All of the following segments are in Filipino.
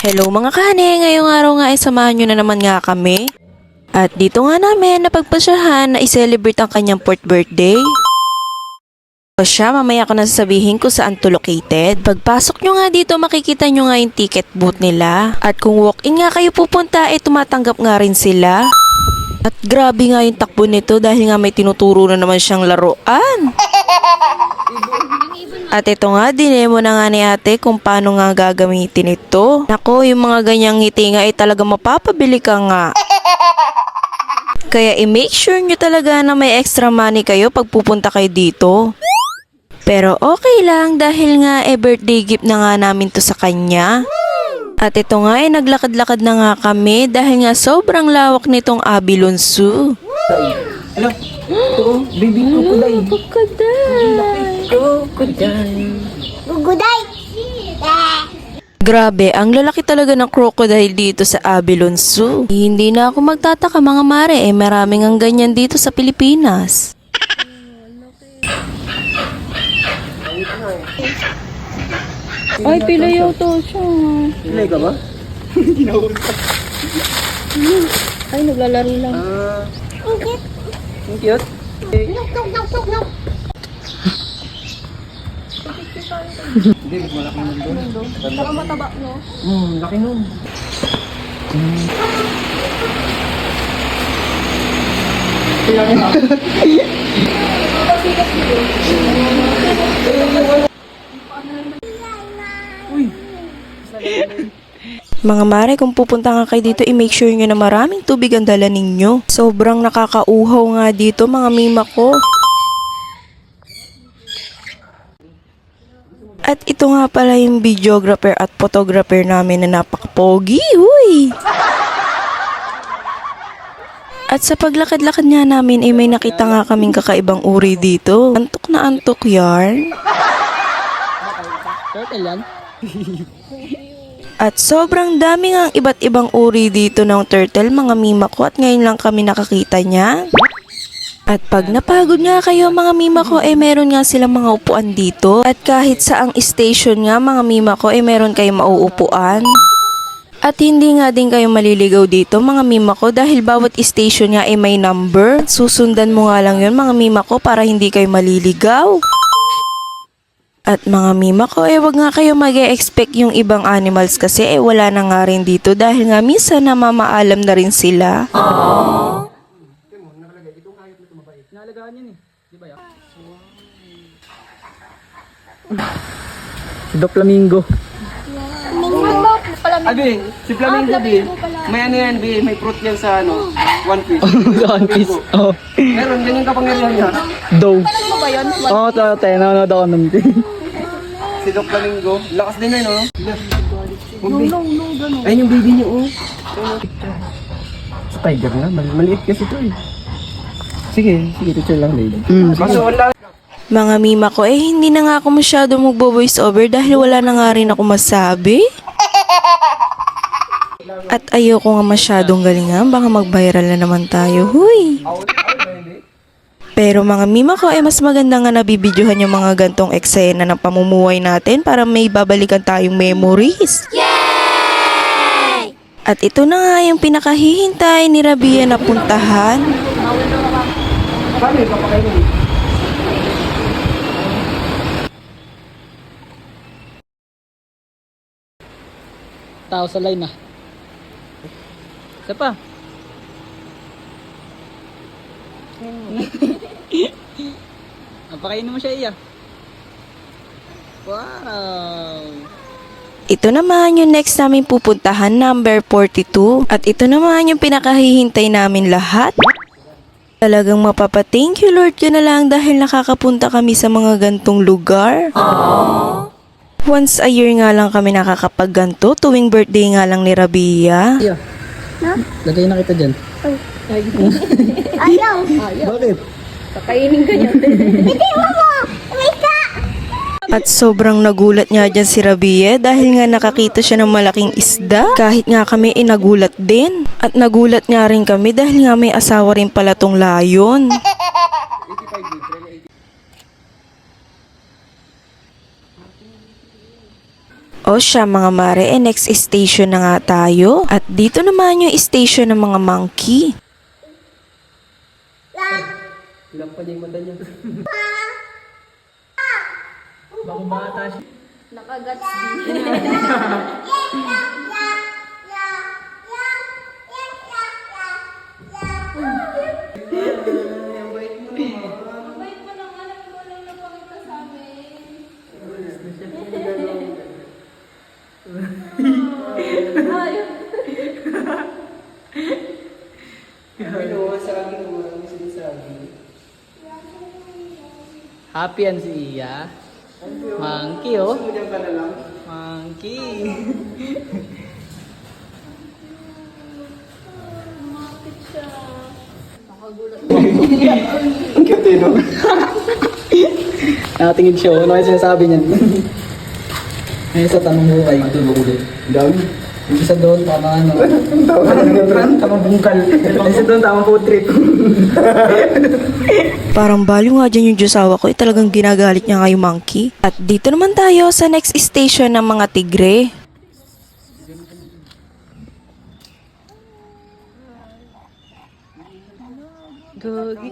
Hello mga kane, ngayong araw nga ay samahan nyo na naman nga kami. At dito nga namin napagpasyahan na i-celebrate ang kanyang 4th birthday. So siya, mamaya ko na sasabihin kung saan to located. Pagpasok nyo nga dito, makikita nyo nga yung ticket booth nila. At kung walk-in nga kayo pupunta, tumatanggap nga rin sila. At grabe nga yung takbo nito dahil nga may tinuturo na naman siyang laruan. At ito nga, dinemo na nga ni ate kung paano nga gagamitin ito. Nako, yung mga ganyang ngiti nga ay talaga mapapabili ka nga. Kaya i-make sure nyo talaga na may extra money kayo pag pupunta kayo dito. Pero okay lang dahil nga birthday gift na nga namin to sa kanya. At ito nga ay naglakad-lakad na nga kami dahil nga sobrang lawak nitong Abilon Zoo. Hello? Ito, baby crocodile. Crocodile. Guguday! Grabe, ang lalaki talaga ng crocodile dito sa Abilon Zoo. Hindi na ako magtataka mga mare, maraming ang ganyan dito sa Pilipinas. Ay, pilayaw to siya. Pilay ka ba? Ay, naglalaro lang. Ang cute. Nuk, nuk, nuk, nuk, nuk. Hindi, malaki nun doon. Saka mataba, no? Laki nun. Mga mare, kung pupunta nga kayo dito, i-make sure nyo na maraming tubig ang dala ninyo. Sobrang nakakauhaw nga dito mga mima ko. At ito nga pala yung videographer at photographer namin na napakapogi. Huy! At sa paglakad-lakad nga namin, may nakita nga kaming kakaibang uri dito. Antok na antok yarn. Turtle yan? At sobrang dami nga iba't ibang uri dito ng turtle mga mima ko at ngayon lang kami nakakita niya. At pag napagod nga kayo mga mima ko meron nga silang mga upuan dito. At kahit saang station nga mga mima ko meron kayong mauupuan. At hindi nga din kayo maliligaw dito mga mima ko dahil bawat station nga may number. Susundan mo nga lang yun mga mima ko para hindi kayo maliligaw. At mga mima ko, wag nga kayo mag-e-expect yung ibang animals kasi wala na nga rin dito dahil nga minsan namamaalam na rin sila. Nalagaan yan eh. Di ba yan? Si Doc Flamingo. Abi, si Flamingo bi. May ano yan bi, may fruit yan sa ano, One Piece. Sa One Piece? Oo. Meron, ganyan kapangyarihan niya. Dove. Ano ba yan? Oo, tayo. Nanonood ako nun. Si Doc Flamingo. Lakas din na no? No, gano'n. Ayun yung baby niyo oh. Spider nga, maliit kasi ito eh. Sige, picture lang baby. Kaso wala. Mga mima ko, hindi na nga ako masyado magbo-voice over dahil wala na nga rin ako masabi. At ayoko nga masyadong galingan, baka mag-viral na naman tayo. Huy! Pero mga mima ko, mas maganda nga nabibidyohan yung mga gantong eksena ng pamumuhay natin para may babalikan tayong memories. Yay! At ito na nga yung pinakahihintay ni Rabia na puntahan. Paano yung papakainin? Tao sa line ah. Isa pa. Pakainin mo siya iya. Wow. Ito naman yung next namin pupuntahan, number 42. At ito naman yung pinakahihintay namin lahat. Talagang mapapa-thank you Lord ka na lang dahil nakakapunta kami sa mga gantong lugar. Once a year nga lang kami nakakapagganto, tuwing birthday nga lang ni Rabia. Iya. Lagay na kita dyan. Ayaw! Bakit? Kakainin ka niyan. Hindi mo mo! Wait ka! At sobrang nagulat nga dyan si Rabia dahil nga nakakita siya ng malaking isda. Kahit nga kami nagulat din. At nagulat nga rin kami dahil nga may asawa rin pala tong layon. O siya mga mare, next station na nga tayo. At dito naman yung station ng mga monkey. Ilang pa niya yung mata niya. Bako bata siya. Nakagats din. Mabait mo lang, alam mo lang napakita sa amin. Ano, sabi ko, ano sinasabi? Happy yan si Iya. Monkey oh. Sumunyan ka na lang. Monkey. Lumapit siya. Nakagulat. Ang cute eh, no? Nakatingin siya. Ano yung sinasabi niyan? Ngayon sa tanong mo kayo. Dami. Yung isa doon, tama ano. Tamang bungkal. Isa doon, tamang food trip. Parang baliw nga dyan yung Diyosawa ko, talagang ginagalit niya nga yung monkey. At dito naman tayo sa next station ng mga tigre. Gagi.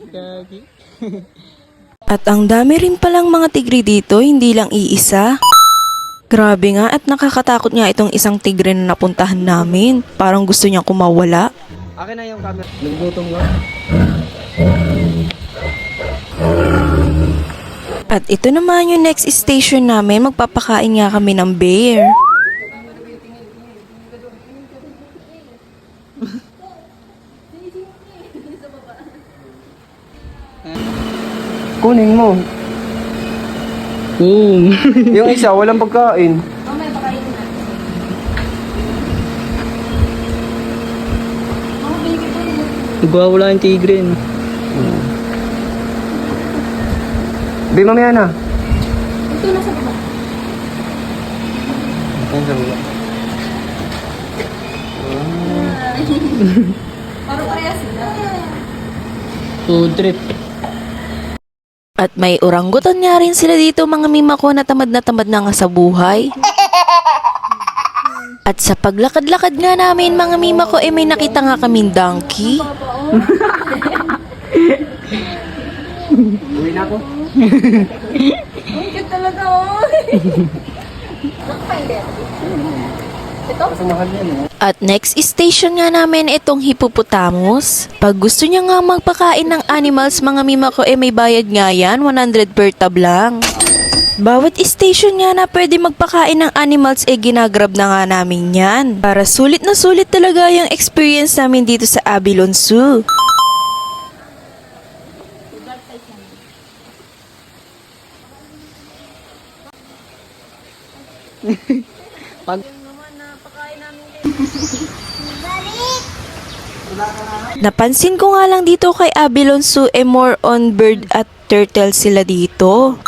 Gagi. At ang dami rin palang mga tigre dito, hindi lang iisa. Grabe nga at nakakatakot nga itong isang tigre na napuntahan namin. Parang gusto niyang kumawala. Akin na yung camera. Naggutom nga. At ito naman yung next station namin, magpapakain nga kami ng bear. Kunin mo. Yung isa, walang pagkain. Mamaya pakainin na. Mga baby ko. Nagwawala yung tigre. No? Be, mamaya na. Ito na sa baba. Ayun sa baba. Parang parehas sila. Food trip. At may oranggutan nga rin sila dito mga mima ko na tamad na nga sa buhay. At sa paglakad-lakad nga namin mga mima ko, may nakita nga kaming donkey. Uwi na ako. Ang cute talaga, oh. Nakapailit. Ito? Kasi mahal yan, eh. At next station nga namin itong hippopotamus. Pag gusto niya nga magpakain ng animals mga mima ko, may bayad nga yan, 100 per tab lang. Bawat station nga na pwede magpakain ng animals, ginagrab na nga namin yan. Para sulit na sulit talaga yung experience namin dito sa Avilon Zoo. Pag Napansin ko nga lang dito kay Avilon Zoo, more on bird at turtle sila dito.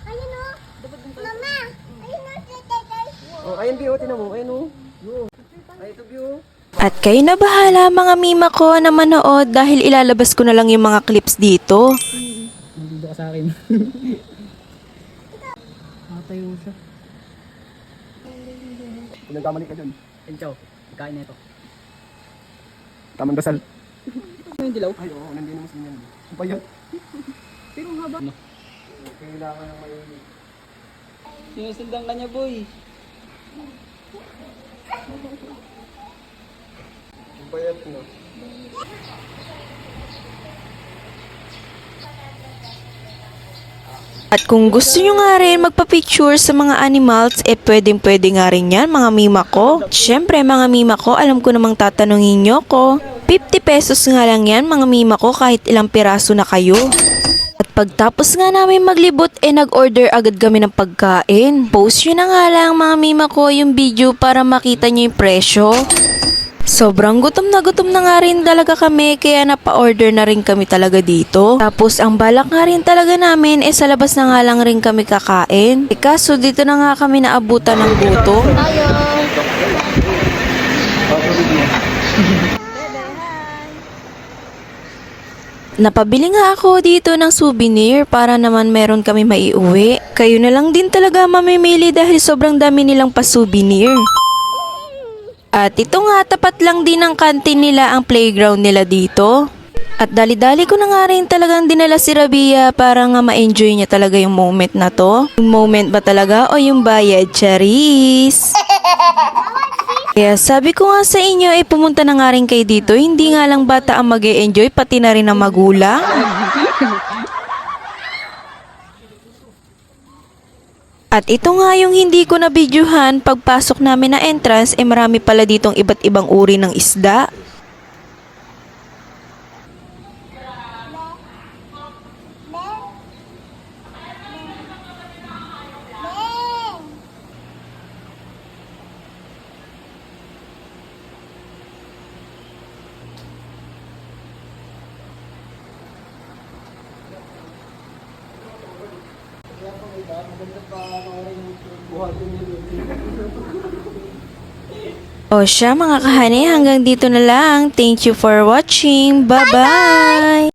Ayun o. Mama, ayun o si Tetay. Oh, ayun, Bi, oh, tinan mo. Ayun, oh. Yo. Ay, ito, Bi, oh. At kayo na bahala mga mima ko na manood dahil ilalabas ko na lang yung mga clips dito. nandito ka sa akin. Nakatayo siya. Nagkamali ka dyan. Encho, kain na ito. Tamang dasal. Ano yung dilaw? Ay, oo, nandiyan naman sinyan. Ang payat. Pero ang haba. Kailangan ng mainit. Sinusundan ka niya, boy. Ang payat, no? At kung gusto nyo nga rin magpa-picture sa mga animals, pwedeng-pwede nga rin yan mga mima ko. Siyempre mga mima ko, alam ko namang tatanungin nyo ko. 50 pesos nga lang yan mga mima ko kahit ilang piraso na kayo. At Pagtapos nga namin maglibot, nag-order agad kami ng pagkain. Post yun na nga lang mga mima ko yung video para makita nyo yung presyo. Sobrang gutom na nga rin talaga kami kaya napa-order na rin kami talaga dito. Tapos ang balak nga rin talaga namin sa labas na nga lang rin kami kakain. Kaso dito na nga kami naabutan ng gutom. Napabili nga ako dito ng souvenir para naman meron kami maiuwi. Kayo na lang din talaga mamimili dahil sobrang dami nilang pa-souvenir. At ito nga, tapat lang din ng kantin nila ang playground nila dito. At dali-dali ko na nga rin talagang dinala si Rabia para nga ma-enjoy niya talaga yung moment na to. Yung moment ba talaga o yung bayad, Charis? Kaya sabi ko nga sa inyo, pumunta na nga rin kayo dito. Hindi nga lang bata ang mag-e-enjoy, pati na rin ang magulang. At ito nga yung hindi ko na videohan, pagpasok namin na entrance, marami pala ditong iba't ibang uri ng isda. O siya mga kahani, hanggang dito na lang. Thank you for watching. Bye-bye!